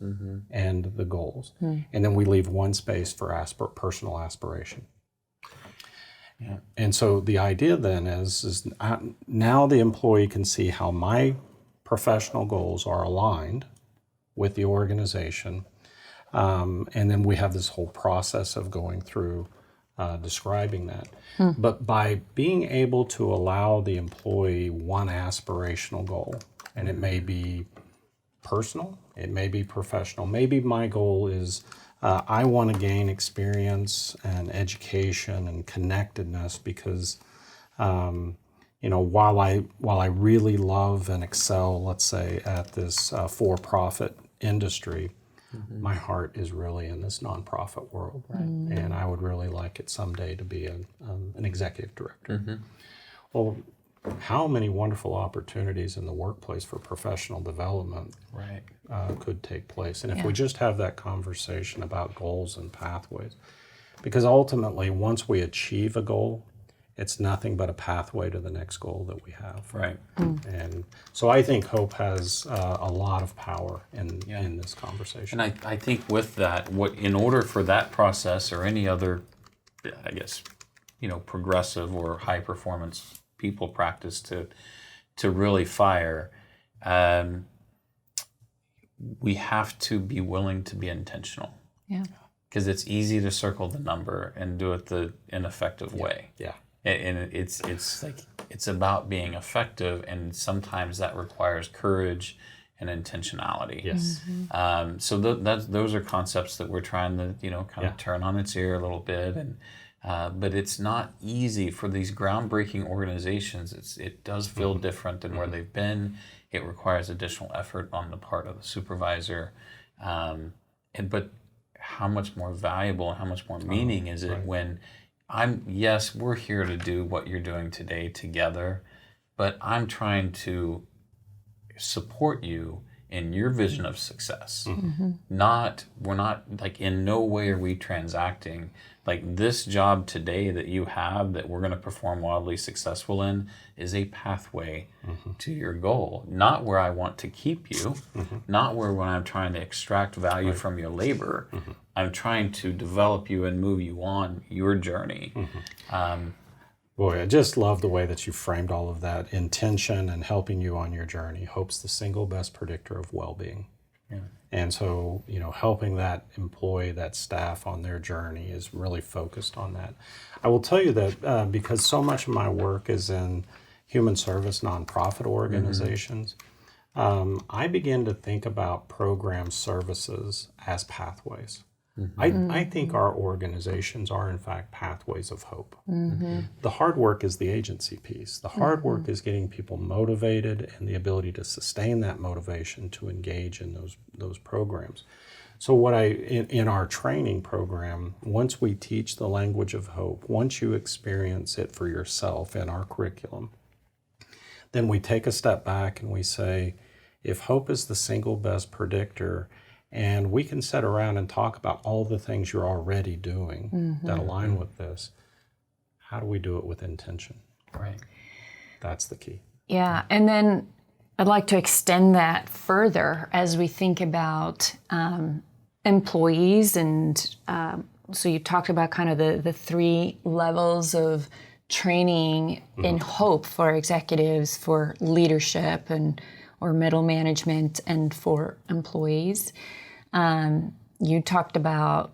Speaker 4: and the goals. And then we leave 1 space for personal aspiration. Yeah. And so the idea then is now the employee can see how my professional goals are aligned with the organization. And then we have this whole process of going through describing that. But by being able to allow the employee 1 aspirational goal, and it may be personal, it may be professional, maybe my goal is I want to gain experience and education and connectedness because while I really love and excel, let's say, at this for-profit industry, my heart is really in this nonprofit world, right? And I would really like it someday to be an executive director. Well, how many wonderful opportunities in the workplace for professional development could take place? And if we just have that conversation about goals and pathways, because ultimately, once we achieve a goal, it's nothing but a pathway to the next goal that we have.
Speaker 2: Right.
Speaker 4: And so I think hope has a lot of power in this conversation.
Speaker 2: And I think with that, in order for that process or any other, I guess, progressive or high performance people practice to really fire, we have to be willing to be intentional.
Speaker 3: Yeah.
Speaker 2: Because it's easy to circle the number and do it the ineffective way. Yeah. And it's about being effective, and sometimes that requires courage and intentionality.
Speaker 4: Yes.
Speaker 2: So those are concepts that we're trying to kind of turn on its ear a little bit, and but it's not easy for these groundbreaking organizations. It does feel different than where they've been. It requires additional effort on the part of the supervisor, but how much more valuable and how much more meaning is it when we're here to do what you're doing today together, but I'm trying to support you in your vision of success. We're not like, in no way are we transacting. Like, this job today that you have that we're going to perform wildly successful in is a pathway to your goal, not where I want to keep you, not where when I'm trying to extract value from your labor. I'm trying to develop you and move you on your journey.
Speaker 4: Boy, I just love the way that you framed all of that. Intention and helping you on your journey. Hope's the single best predictor of well-being.
Speaker 2: Yeah.
Speaker 4: And so, helping that employee, that staff on their journey is really focused on that. I will tell you that because so much of my work is in human service nonprofit organizations, I begin to think about program services as pathways. I think our organizations are, in fact, pathways of hope. The hard work is the agency piece. The hard work is getting people motivated and the ability to sustain that motivation to engage in those programs. So in our training program, once we teach the language of hope, once you experience it for yourself in our curriculum, then we take a step back and we say, if hope is the single best predictor, and we can sit around and talk about all the things you're already doing that align with this, how do we do it with intention?
Speaker 2: Right.
Speaker 4: That's the key.
Speaker 3: Yeah, and then I'd like to extend that further as we think about employees. And so you talked about kind of the three levels of training in hope for executives, for leadership, or middle management, and for employees. You talked about,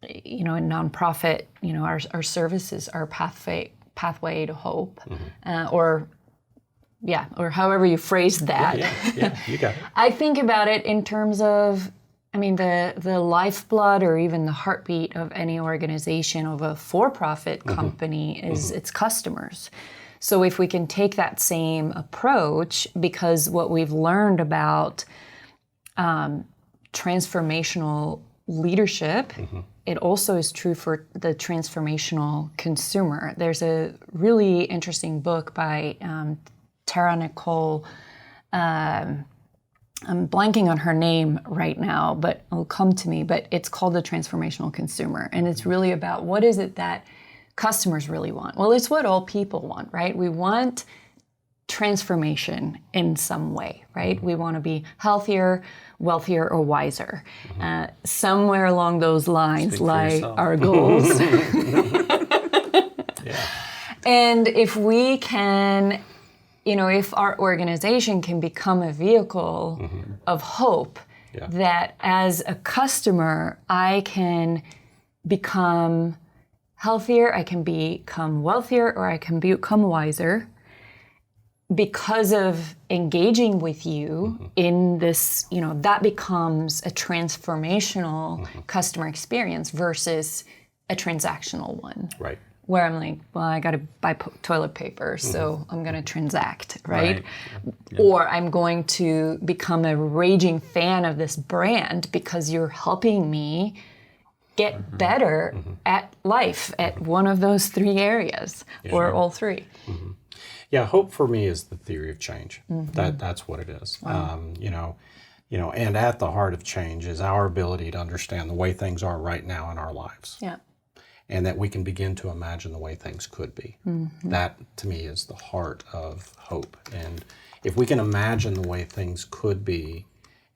Speaker 3: in nonprofit, our services are pathway to hope, or however you phrased that.
Speaker 4: Yeah, you got it.
Speaker 3: I think about it in terms of, the lifeblood or even the heartbeat of any organization, of a for-profit company, is its customers. So if we can take that same approach, because what we've learned about transformational leadership, it also is true for the transformational consumer. There's a really interesting book by Tara Nicole. I'm blanking on her name right now, but it'll come to me. But it's called The Transformational Consumer. And it's really about, what is it that customers really want? Well, it's what all people want, right? We want transformation in some way, right? We want to be healthier, wealthier, or wiser. Somewhere along those lines lie our goals. And if we can, if our organization can become a vehicle of hope, that as a customer, I can become healthier, I can become wealthier, or I can become wiser because of engaging with you in this, that becomes a transformational customer experience versus a transactional one.
Speaker 4: Right.
Speaker 3: Where I'm like, well, I got to buy toilet paper, so I'm going to transact, right? Or I'm going to become a raging fan of this brand because you're helping me get better at life at one of those three areas, or all three.
Speaker 4: Yeah, hope for me is the theory of change. That's what it is. Wow. And at the heart of change is our ability to understand the way things are right now in our lives.
Speaker 3: Yeah.
Speaker 4: And that we can begin to imagine the way things could be. That, to me, is the heart of hope. And if we can imagine the way things could be,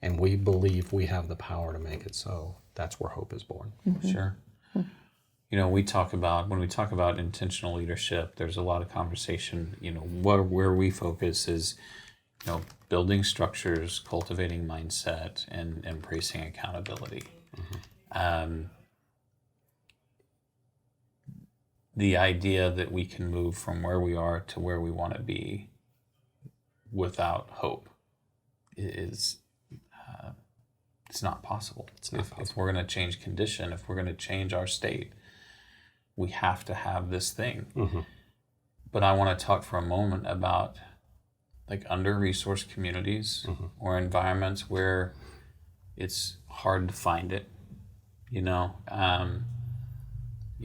Speaker 4: and we believe we have the power to make it so, that's where hope is born.
Speaker 2: Sure. When we talk about intentional leadership, there's a lot of conversation, where we focus is, building structures, cultivating mindset, and embracing accountability. The idea that we can move from where we are to where we want to be without hope is it's not possible. If we're going to change condition, if we're going to change our state, we have to have this thing. But I want to talk for a moment about like under-resourced communities or environments where it's hard to find it.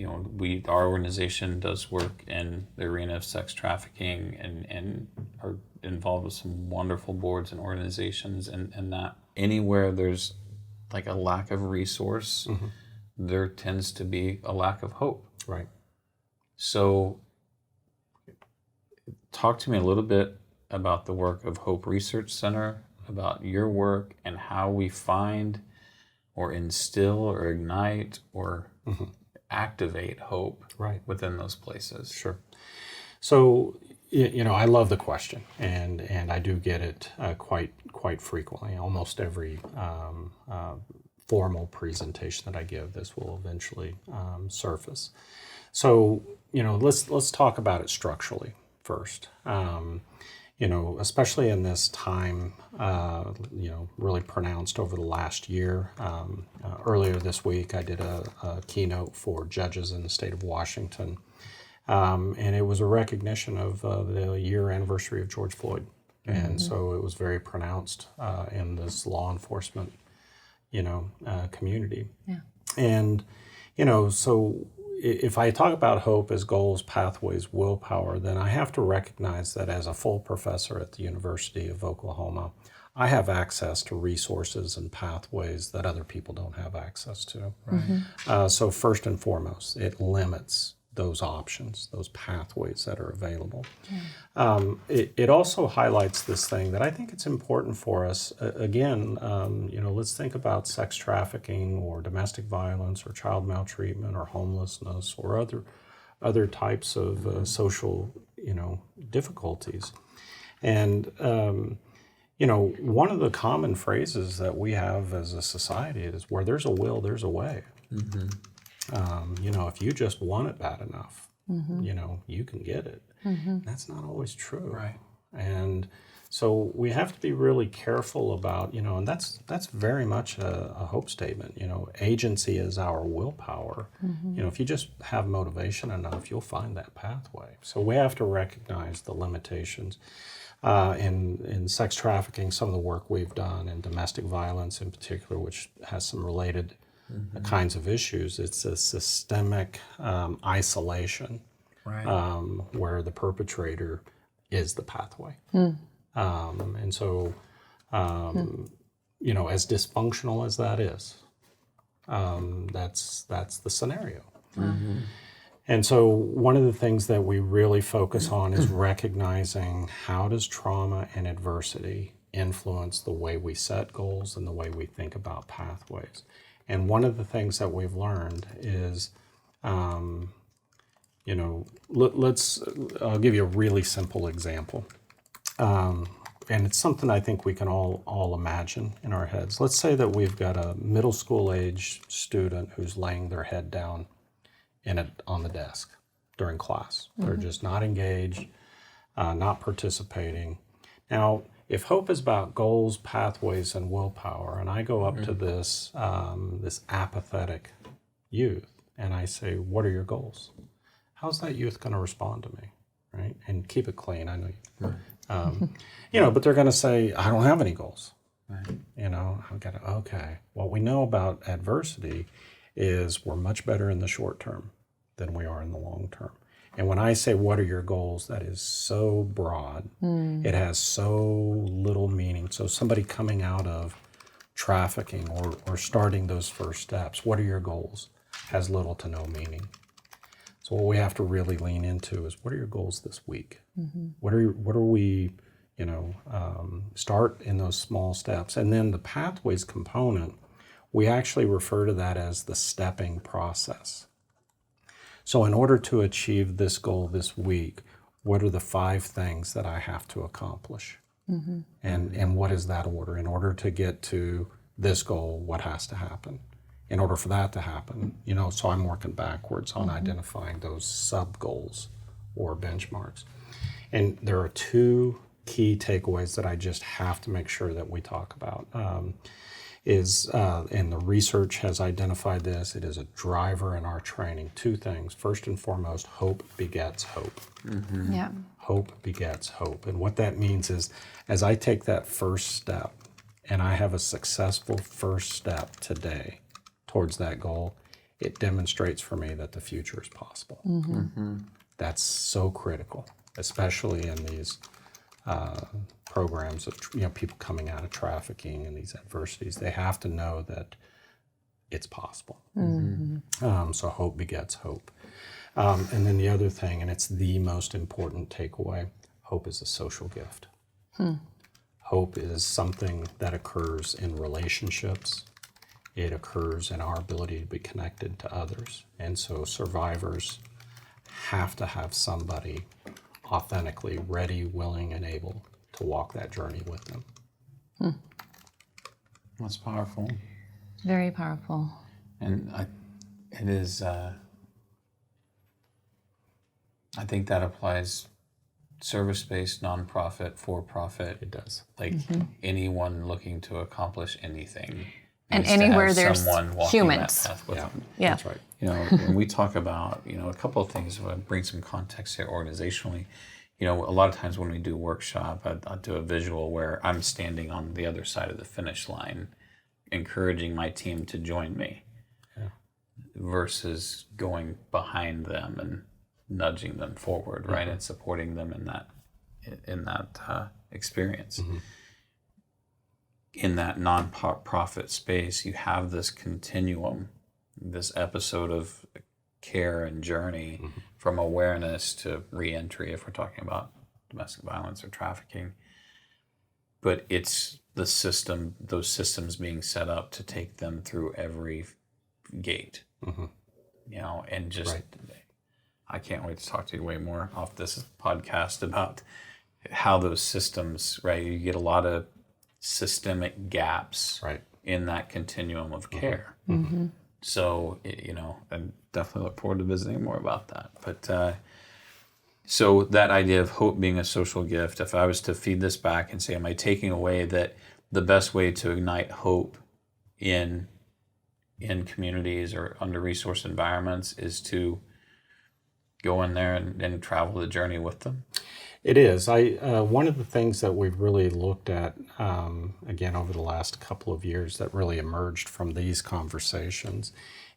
Speaker 2: our organization does work in the arena of sex trafficking and are involved with some wonderful boards and organizations, and that anywhere there's like a lack of resource, there tends to be a lack of hope.
Speaker 4: Right.
Speaker 2: So talk to me a little bit about the work of Hope Research Center, about your work and how we find or instill or ignite or activate hope within those places.
Speaker 4: Sure. So, I love the question, and I do get it quite frequently. Almost every formal presentation that I give, this will eventually surface. So, let's talk about it structurally first. Especially in this time, really pronounced over the last year. Earlier this week, I did a keynote for judges in the state of Washington, and it was a recognition of the year anniversary of George Floyd. And so it was very pronounced in this law enforcement, community.
Speaker 3: Yeah.
Speaker 4: And, so if I talk about hope as goals, pathways, willpower, then I have to recognize that as a full professor at the University of Oklahoma, I have access to resources and pathways that other people don't have access to. Right. So first and foremost, it limits those options, those pathways that are available. It also highlights this thing that I think it's important for us. Let's think about sex trafficking or domestic violence or child maltreatment or homelessness or other types of social, difficulties. And, one of the common phrases that we have as a society is where there's a will, there's a way. If you just want it bad enough, you can get it. That's not always true.
Speaker 2: Right.
Speaker 4: And so we have to be really careful about, and that's very much a hope statement. Agency is our willpower. If you just have motivation enough, you'll find that pathway. So we have to recognize the limitations. In sex trafficking, some of the work we've done, in domestic violence in particular, which has some related kinds of issues, it's a systemic isolation, where the perpetrator is the pathway. And so, as dysfunctional as that is, that's the scenario. And so one of the things that we really focus on is recognizing how does trauma and adversity influence the way we set goals and the way we think about pathways. And one of the things that we've learned is, I'll give you a really simple example. And it's something I think we can all imagine in our heads. Let's say that we've got a middle school age student who's laying their head down on the desk during class. They're just not engaged, not participating. Now, if hope is about goals, pathways, and willpower, and I go up to this apathetic youth and I say, "What are your goals?" How's that youth going to respond to me, right? And keep it clean. I know you. But they're going to say, "I don't have any goals." Right. I've got to. Okay. What we know about adversity is we're much better in the short term than we are in the long term. And when I say, what are your goals, that is so broad. It has so little meaning. So somebody coming out of trafficking or starting those first steps, what are your goals, has little to no meaning. So what we have to really lean into is, what are your goals this week? What are we, start in those small steps. And then the pathways component, we actually refer to that as the stepping process. So in order to achieve this goal this week, what are the 5 things that I have to accomplish? And what is that order? In order to get to this goal, what has to happen? In order for that to happen, so I'm working backwards on identifying those sub-goals or benchmarks. And there are 2 key takeaways that I just have to make sure that we talk about. And the research has identified this, it is a driver in our training. 2 things. First and foremost, hope begets hope.
Speaker 3: Yeah.
Speaker 4: Hope begets hope. And what that means is, as I take that first step and I have a successful first step today towards that goal, it demonstrates for me that the future is possible. That's so critical, especially in these programs of people coming out of trafficking and these adversities. They have to know that it's possible. So hope begets hope. And then the other thing, and it's the most important takeaway, hope is a social gift. Hope is something that occurs in relationships. It occurs in our ability to be connected to others. And so survivors have to have somebody authentically ready, willing, and able to walk that journey with them.
Speaker 2: That's powerful.
Speaker 3: Very powerful.
Speaker 2: And it is, I think that applies service-based, nonprofit, for-profit.
Speaker 4: It does.
Speaker 2: Like anyone looking to accomplish anything.
Speaker 3: And
Speaker 2: needs to
Speaker 3: anywhere
Speaker 2: have
Speaker 3: there's
Speaker 2: someone walking
Speaker 3: humans.
Speaker 2: that path with them.
Speaker 3: Yeah.
Speaker 4: That's right.
Speaker 2: When we talk about, a couple of things, if I bring some context here organizationally, a lot of times when we do workshop, I'll do a visual where I'm standing on the other side of the finish line, encouraging my team to join me versus going behind them and nudging them forward, right? And supporting them in that experience. In that non-profit space, you have this continuum, this episode of care and journey from awareness to reentry, if we're talking about domestic violence or trafficking. But it's the system, those systems being set up to take them through every gate, and just, I can't wait to talk to you way more off this podcast about how those systems, right? You get a lot of systemic gaps in that continuum of care. So, I definitely look forward to visiting more about that. But so that idea of hope being a social gift, if I was to feed this back and say, am I taking away that the best way to ignite hope in communities or under-resourced environments is to go in there and travel the journey with them?
Speaker 4: It is. One of the things that we've really looked at, again, over the last couple of years that really emerged from these conversations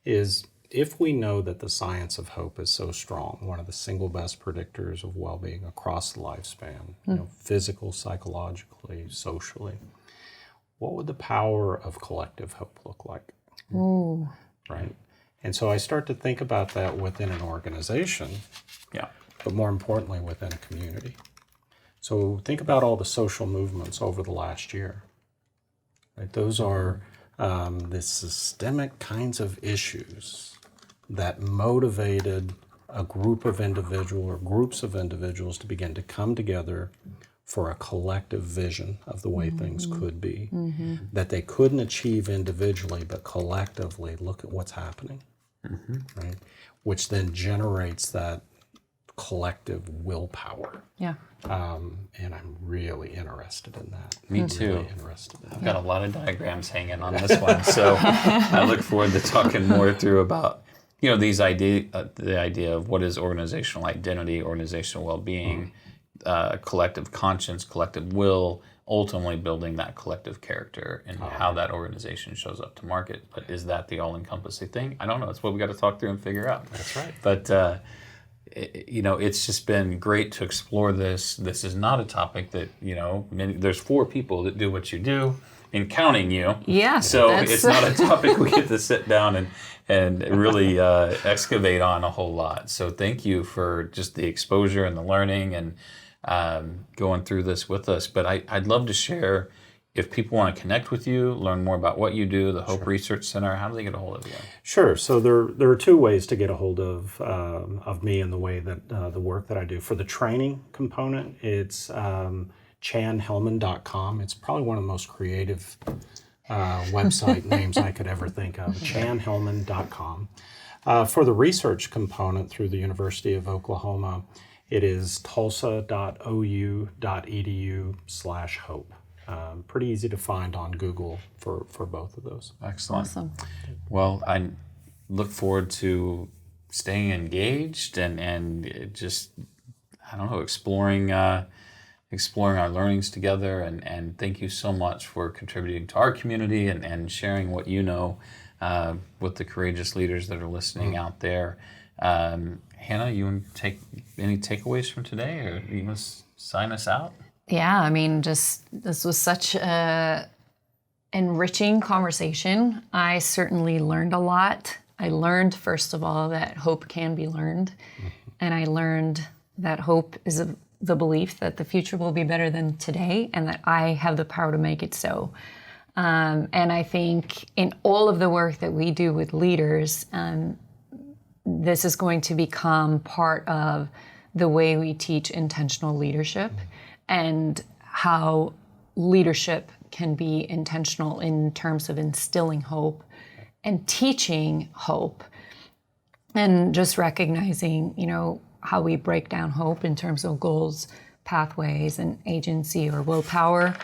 Speaker 4: is if we know that the science of hope is so strong, one of the single best predictors of well-being across the lifespan, physical, psychologically, socially, what would the power of collective hope look like? Right? And so I start to think about that within an organization. But more importantly, within a community. So think about all the social movements over the last year. Right? Those are the systemic kinds of issues that motivated a group of individuals or groups of individuals to begin to come together for a collective vision of the way things could be, that they couldn't achieve individually, but collectively look at what's happening, right? Which then generates that collective willpower. And I'm really interested in that.
Speaker 2: Me too.
Speaker 4: Really interested in
Speaker 2: I've got a lot of diagrams hanging on this one, so I look forward to talking more through about these the idea of what is organizational identity, organizational well-being, collective conscience, collective will, ultimately building that collective character and how that organization shows up to market. But is that the all-encompassing thing? I don't know. It's what we got to talk through and figure out.
Speaker 4: That's right.
Speaker 2: But it's just been great to explore this. This is not a topic that, there's 4 people that do what you do, and counting you. So it's not a topic we get to sit down and really excavate on a whole lot. So thank you for just the exposure and the learning and going through this with us. But I'd love to share, if people want to connect with you, learn more about what you do, the Hope Research Center, how do they get a hold of you?
Speaker 4: Sure. So there are 2 ways to get a hold of me and the way that the work that I do. For the training component, it's chanhellman.com. It's probably one of the most creative website names I could ever think of, chanhellman.com. For the research component through the University of Oklahoma, it is tulsa.ou.edu/hope. Pretty easy to find on Google for both of those.
Speaker 2: Excellent.
Speaker 3: Awesome.
Speaker 2: Well, I look forward to staying engaged and just, exploring our learnings together. And thank you so much for contributing to our community and sharing what you know with the courageous leaders that are listening out there. Hannah, you want to take any takeaways from today, or you want to sign us out?
Speaker 3: Yeah, I mean, just this was such a enriching conversation. I certainly learned a lot. I learned, first of all, that hope can be learned. And I learned that hope is the belief that the future will be better than today and that I have the power to make it so. And I think in all of the work that we do with leaders, this is going to become part of the way we teach intentional leadership and how leadership can be intentional in terms of instilling hope and teaching hope, and just recognizing, how we break down hope in terms of goals, pathways, and agency or willpower.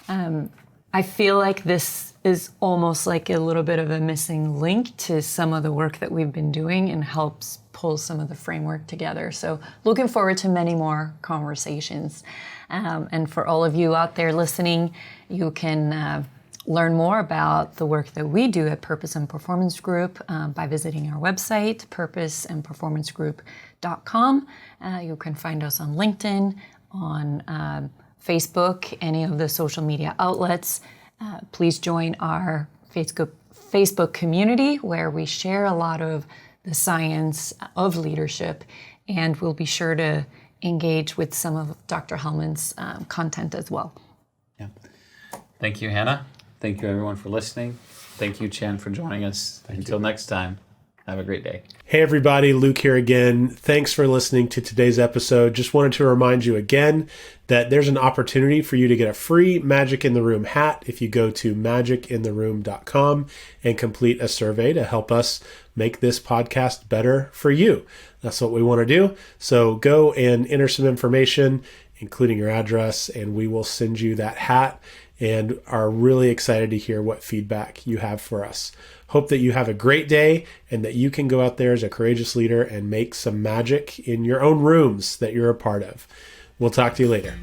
Speaker 3: I feel like this is almost like a little bit of a missing link to some of the work that we've been doing and helps pull some of the framework together. So looking forward to many more conversations. And for all of you out there listening, you can learn more about the work that we do at Purpose and Performance Group by visiting our website, purposeandperformancegroup.com. You can find us on LinkedIn, on Facebook, any of the social media outlets. Please join our Facebook community where we share a lot of the science of leadership, and we'll be sure to engage with some of Dr. Hellman's content as well.
Speaker 2: Yeah. Thank you, Hannah. Thank you, everyone, for listening. Thank you, Chan, for joining us. Until next time, have a great day.
Speaker 1: Hey, everybody. Luke here again. Thanks for listening to today's episode. Just wanted to remind you again that there's an opportunity for you to get a free Magic in the Room hat if you go to magicintheroom.com and complete a survey to help us make this podcast better for you. That's what we want to do. So go and enter some information, including your address, and we will send you that hat, and are really excited to hear what feedback you have for us. Hope that you have a great day and that you can go out there as a courageous leader and make some magic in your own rooms that you're a part of. We'll talk to you later.